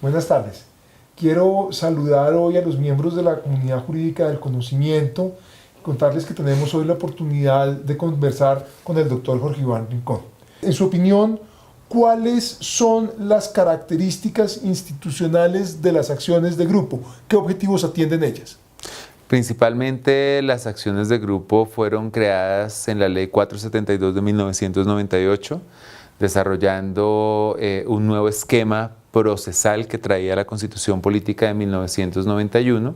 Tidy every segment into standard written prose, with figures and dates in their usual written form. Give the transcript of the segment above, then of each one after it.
Buenas tardes. Quiero saludar hoy a los miembros de la comunidad jurídica del conocimiento, contarles que tenemos hoy la oportunidad de conversar con el doctor Jorge Iván Rincón. En su opinión, ¿cuáles son las características institucionales de las acciones de grupo? ¿Qué objetivos atienden ellas? Principalmente las acciones de grupo fueron creadas en la Ley 472 de 1998, desarrollando un nuevo esquema procesal que traía la Constitución Política de 1991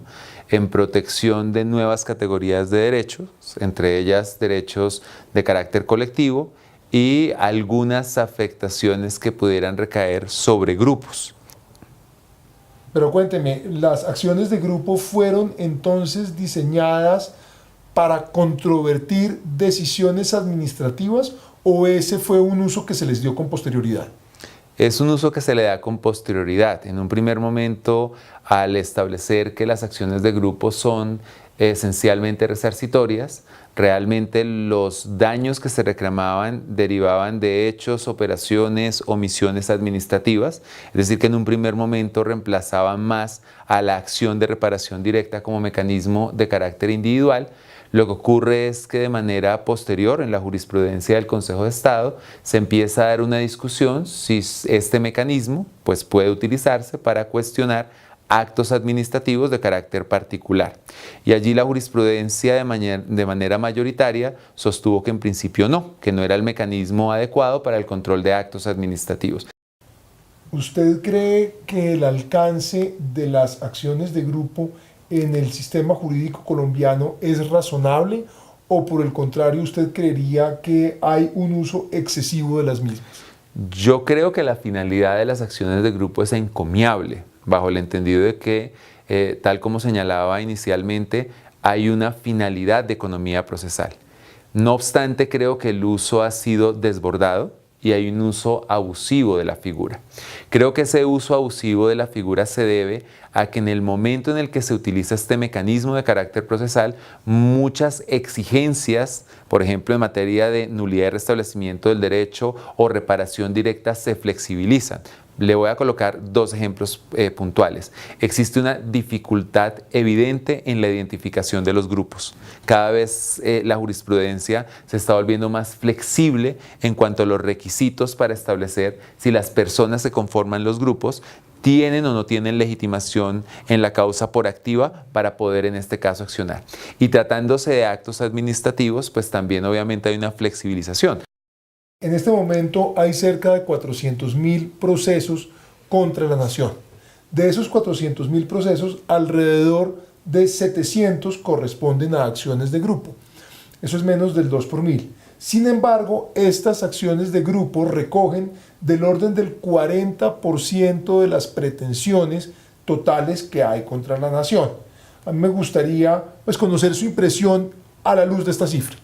en protección de nuevas categorías de derechos, entre ellas derechos de carácter colectivo y algunas afectaciones que pudieran recaer sobre grupos. Pero cuénteme, ¿las acciones de grupo fueron entonces diseñadas para controvertir decisiones administrativas o ese fue un uso que se les dio con posterioridad? Es un uso que se le da con posterioridad. En un primer momento, al establecer que las acciones de grupo son esencialmente resarcitorias, realmente los daños que se reclamaban derivaban de hechos, operaciones, omisiones administrativas, es decir, que en un primer momento reemplazaban más a la acción de reparación directa como mecanismo de carácter individual. Lo que ocurre es que de manera posterior, en la jurisprudencia del Consejo de Estado, se empieza a dar una discusión si este mecanismo puede utilizarse para cuestionar actos administrativos de carácter particular. Y allí la jurisprudencia de manera mayoritaria sostuvo que en principio no, que no era el mecanismo adecuado para el control de actos administrativos. ¿Usted cree que el alcance de las acciones de grupo en el sistema jurídico colombiano es razonable o por el contrario usted creería que hay un uso excesivo de las mismas? Yo creo que la finalidad de las acciones de grupo es encomiable, bajo el entendido de que, tal como señalaba inicialmente, hay una finalidad de economía procesal. No obstante, creo que el uso ha sido desbordado y hay un uso abusivo de la figura. Creo que ese uso abusivo de la figura se debe a que en el momento en el que se utiliza este mecanismo de carácter procesal, muchas exigencias, por ejemplo en materia de nulidad y restablecimiento del derecho o reparación directa, se flexibilizan. Le voy a colocar dos ejemplos puntuales. Existe una dificultad evidente en la identificación de los grupos. Cada vez la jurisprudencia se está volviendo más flexible en cuanto a los requisitos para establecer si las personas que conforman los grupos tienen o no tienen legitimación en la causa por activa para poder en este caso accionar. Y tratándose de actos administrativos, pues también obviamente hay una flexibilización. En este momento hay cerca de 400.000 procesos contra la nación. De esos 400.000 procesos, alrededor de 700 corresponden a acciones de grupo. Eso es menos del 2 por mil. Sin embargo, estas acciones de grupo recogen del orden del 40% de las pretensiones totales que hay contra la nación. A mí me gustaría conocer su impresión a la luz de esta cifra.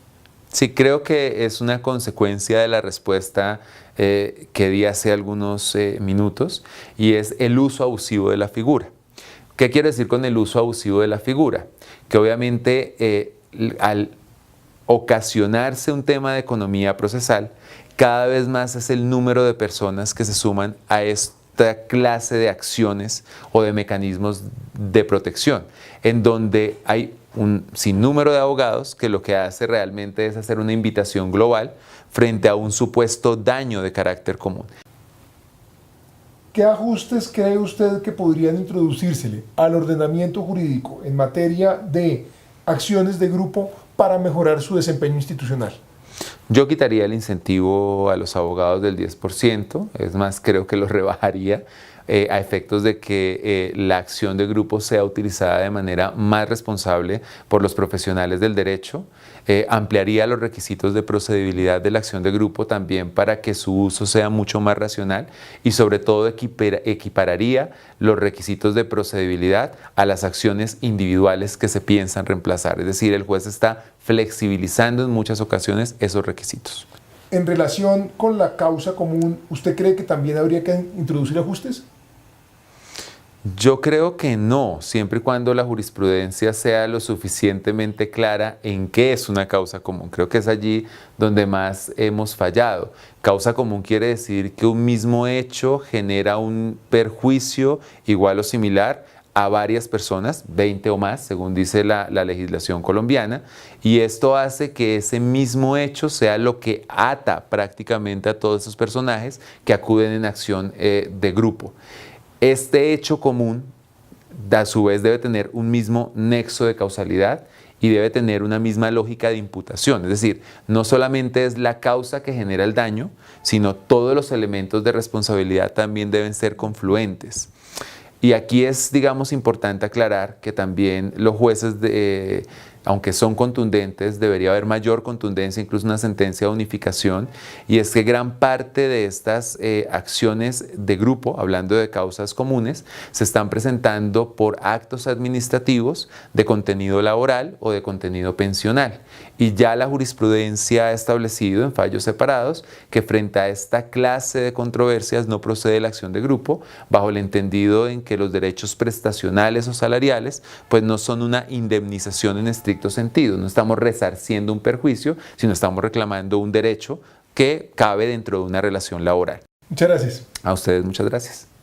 Sí, creo que es una consecuencia de la respuesta que di hace algunos minutos y es el uso abusivo de la figura. ¿Qué quiero decir con el uso abusivo de la figura? Que obviamente al ocasionarse un tema de economía procesal, cada vez más es el número de personas que se suman a esta clase de acciones o de mecanismos de protección, en donde hay un sinnúmero de abogados que lo que hace realmente es hacer una invitación global frente a un supuesto daño de carácter común. ¿Qué ajustes cree usted que podrían introducírsele al ordenamiento jurídico en materia de acciones de grupo para mejorar su desempeño institucional? Yo quitaría el incentivo a los abogados del 10%, es más, creo que lo rebajaría a efectos de que la acción de grupo sea utilizada de manera más responsable por los profesionales del derecho. Ampliaría los requisitos de procedibilidad de la acción de grupo también para que su uso sea mucho más racional y sobre todo equipararía los requisitos de procedibilidad a las acciones individuales que se piensan reemplazar. Es decir, el juez está flexibilizando en muchas ocasiones esos requisitos. En relación con la causa común, ¿usted cree que también habría que introducir ajustes? Yo creo que no, siempre y cuando la jurisprudencia sea lo suficientemente clara en qué es una causa común. Creo que es allí donde más hemos fallado. Causa común quiere decir que un mismo hecho genera un perjuicio igual o similar a varias personas, 20 o más, según dice la legislación colombiana, y esto hace que ese mismo hecho sea lo que ata prácticamente a todos esos personajes que acuden en acción de grupo. Este hecho común, a su vez, debe tener un mismo nexo de causalidad y debe tener una misma lógica de imputación. Es decir, no solamente es la causa que genera el daño, sino todos los elementos de responsabilidad también deben ser confluentes. Y aquí es, digamos, importante aclarar que también los jueces, aunque son contundentes, debería haber mayor contundencia, incluso una sentencia de unificación, y es que gran parte de estas acciones de grupo, hablando de causas comunes, se están presentando por actos administrativos de contenido laboral o de contenido pensional. Y ya la jurisprudencia ha establecido en fallos separados que frente a esta clase de controversias no procede la acción de grupo, bajo el entendido en que los derechos prestacionales o salariales pues no son una indemnización en estricto sentido. No estamos resarciendo un perjuicio, sino estamos reclamando un derecho que cabe dentro de una relación laboral. Muchas gracias. A ustedes muchas gracias.